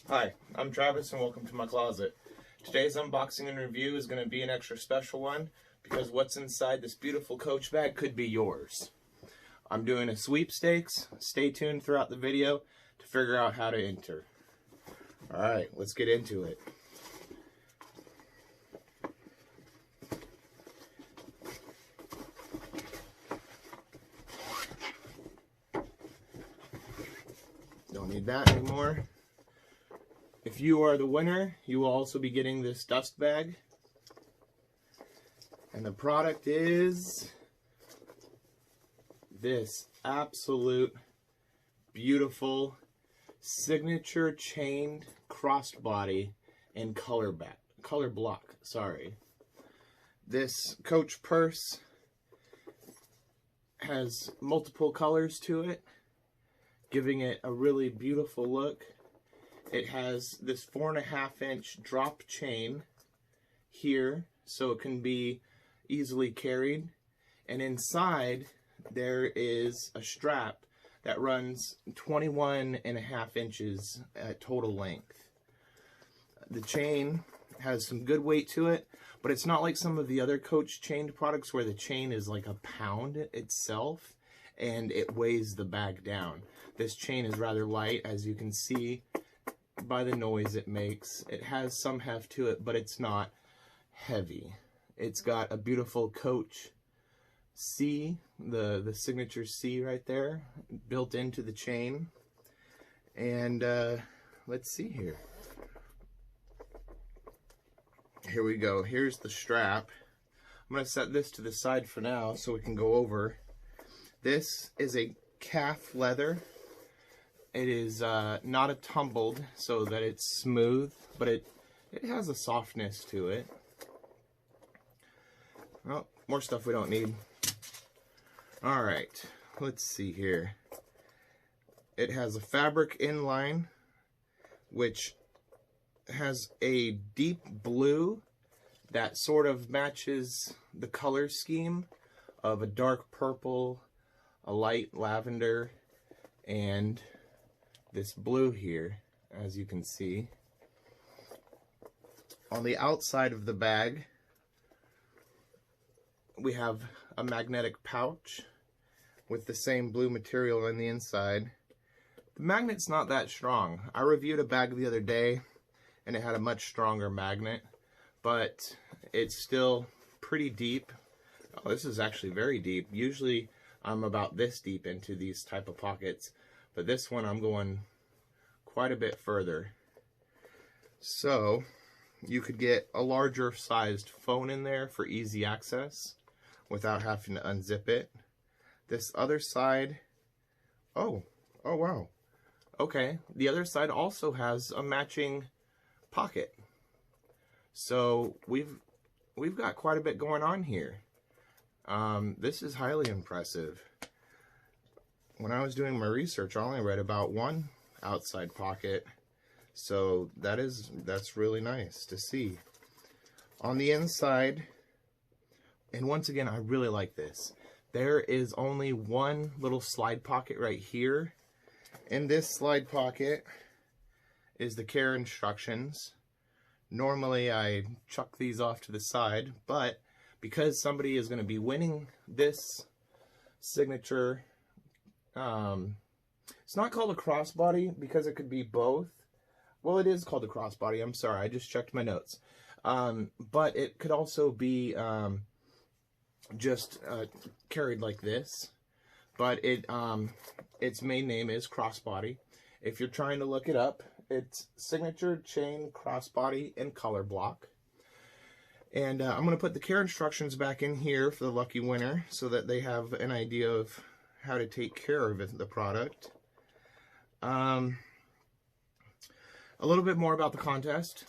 Hi, I'm Travis and welcome to my closet. Today's unboxing and review is going to be an extra special one because what's inside this beautiful Coach bag could be yours. I'm doing a sweepstakes. Stay tuned throughout the video to figure out how to enter. Alright, let's get into it. Don't need that anymore. If you are the winner, you will also be getting this dust bag. And the product is this absolute beautiful signature chained crossbody and Colorblock. This Coach purse has multiple colors to it, giving it a really beautiful look. It has this 4.5 inch drop chain here, so it can be easily carried. And inside there is a strap that runs 21.5 inches at total length. The chain has some good weight to it, but it's not like some of the other Coach chained products where the chain is like a pound itself and it weighs the bag down. This chain is rather light, as you can see by the noise it makes. It has some heft to it, but it's not heavy. It's got a beautiful Coach C, the signature C right there, built into the chain. And let's see here. Here we go. Here's the strap. I'm going to set this to the side for now so we can go over. This is a calf leather. It is not a tumbled so that it's smooth, but it has a softness to it. Well, more stuff we don't need. Alright, let's see here. It has a fabric inline, which has a deep blue that sort of matches the color scheme of a dark purple, a light lavender, and this blue here, as you can see. On the outside of the bag, we have a magnetic pouch with the same blue material on the inside. The magnet's not that strong. I reviewed a bag the other day and it had a much stronger magnet, but it's still pretty deep. Oh, this is actually very deep. Usually I'm about this deep into these type of pockets, but this one I'm going quite a bit further. So you could get a larger sized phone in there for easy access without having to unzip it. This other side, oh wow. Okay, the other side also has a matching pocket. So we've got quite a bit going on here. This is highly impressive. When I was doing my research, I only read about one outside pocket, so that's really nice to see. On the inside, and once again, I really like this, there is only one little slide pocket right here. In this slide pocket is the care instructions. Normally I chuck these off to the side, but because somebody is going to be winning this signature, it's not called a crossbody because it could be both. Well, it is called a crossbody. I'm sorry, I just checked my notes. But it could also be just carried like this. But its main name is Crossbody. If you're trying to look it up, it's Signature Chain Crossbody and Colorblock. And I'm going to put the care instructions back in here for the lucky winner so that they have an idea of how to take care of the product. A little bit more about the contest.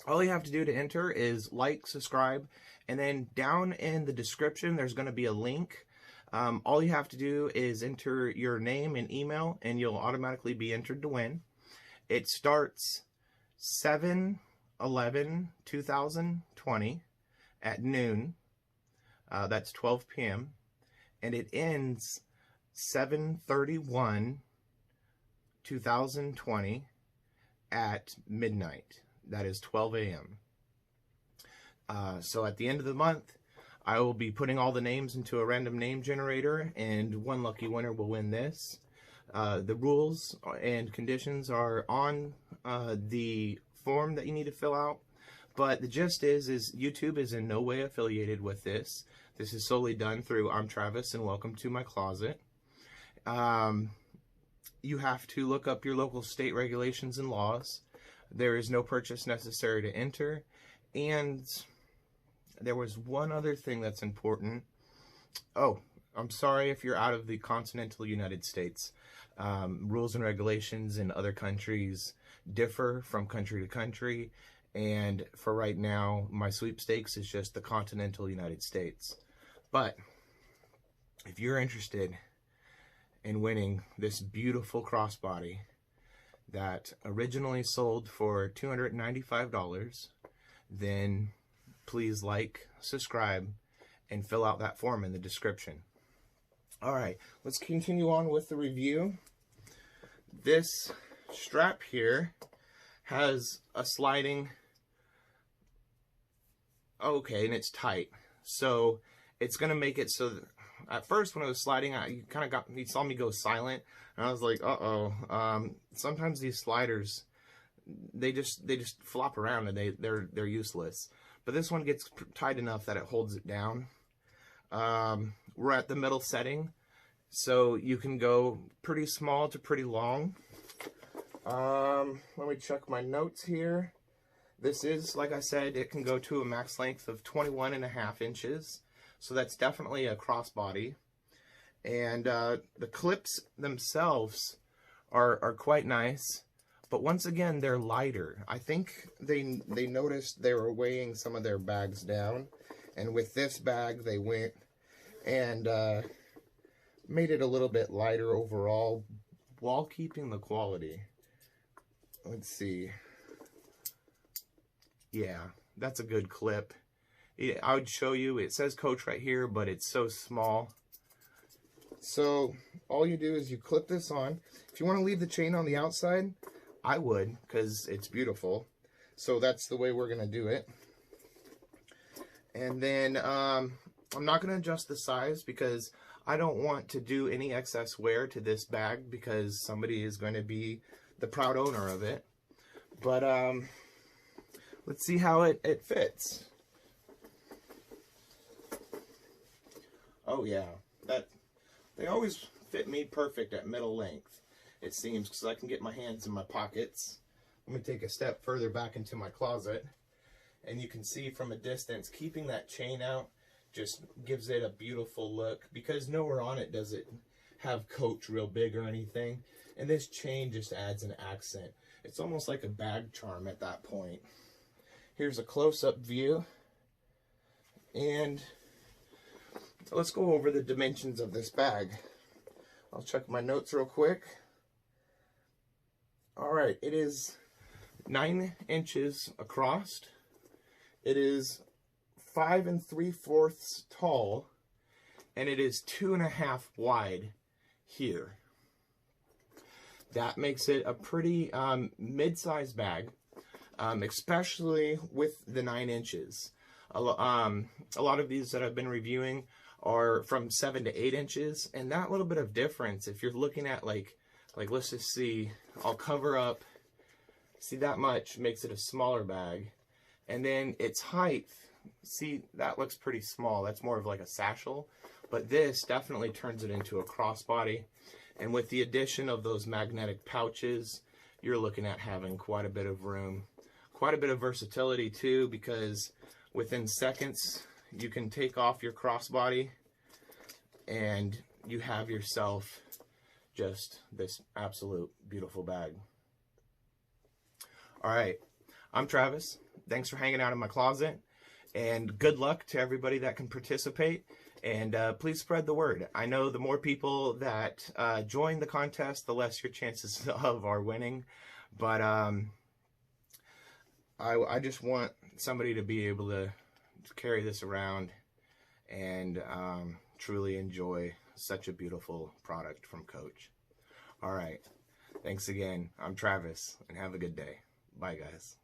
All you have to do to enter is like, subscribe, and then down in the description there's going to be a link. All you have to do is enter your name and email and you'll automatically be entered to win. It starts 7/11/2020 at noon. That's 12 p.m. And it ends 7/31/2020 at midnight. That is 12 a.m. So at the end of the month, I will be putting all the names into a random name generator, and one lucky winner will win this. The rules and conditions are on the form that you need to fill out, but the gist is YouTube is in no way affiliated with this. This is solely done through I'm Travis and welcome to my closet. You have to look up your local state regulations and laws. There is no purchase necessary to enter, and there was one other thing that's important. Oh, I'm sorry if you're out of the continental United States. Rules and regulations in other countries differ from country to country, and for right now, my sweepstakes is just the continental United States. But if you're interested in winning this beautiful crossbody that originally sold for $295, then please like, subscribe, and fill out that form in the description. All right, let's continue on with the review. This strap here has a sliding, okay, and it's tight. So it's gonna make it so that at first when I was sliding, you saw me go silent, and I was like, uh-oh. Sometimes these sliders, they just flop around and they're useless. But this one gets tight enough that it holds it down. We're at the middle setting, so you can go pretty small to pretty long. Let me check my notes here. This is, like I said, it can go to a max length of 21.5 inches. So that's definitely a crossbody. And the clips themselves are quite nice. But once again, they're lighter. I think they noticed they were weighing some of their bags down. And with this bag, they went and made it a little bit lighter overall while keeping the quality. Let's see. Yeah, that's a good clip. I would show you, it says Coach right here, but it's so small. So all you do is you clip this on. If you want to leave the chain on the outside, I would, because it's beautiful. So that's the way we're going to do it. And then I'm not going to adjust the size because I don't want to do any excess wear to this bag because somebody is going to be the proud owner of it. But let's see how it fits. Oh yeah, they always fit me perfect at middle length, it seems, because I can get my hands in my pockets. Let me take a step further back into my closet, and you can see from a distance, keeping that chain out just gives it a beautiful look, because nowhere on it does it have Coach real big or anything, and this chain just adds an accent. It's almost like a bag charm at that point. Here's a close-up view, and let's go over the dimensions of this bag. I'll check my notes real quick. Alright, it is 9 inches across. It is 5 3/4 tall, and it is 2.5 wide here. That makes it a pretty mid-sized bag, especially with the 9 inches. A lot of these that I've been reviewing are from 7 to 8 inches, and that little bit of difference, if you're looking at like let's just see, I'll cover up, see that much makes it a smaller bag, and then its height, see that looks pretty small, that's more of like a satchel, but this definitely turns it into a crossbody, and with the addition of those magnetic pouches, you're looking at having quite a bit of room, quite a bit of versatility too, because within seconds you can take off your crossbody and you have yourself just this absolute beautiful bag. Alright, I'm Travis. Thanks for hanging out in my closet, and good luck to everybody that can participate, and please spread the word. I know the more people that join the contest, the less your chances of our winning, but I just want somebody to be able to carry this around and truly enjoy such a beautiful product from Coach. All right, Thanks again. I'm Travis, and have a good day. Bye, guys.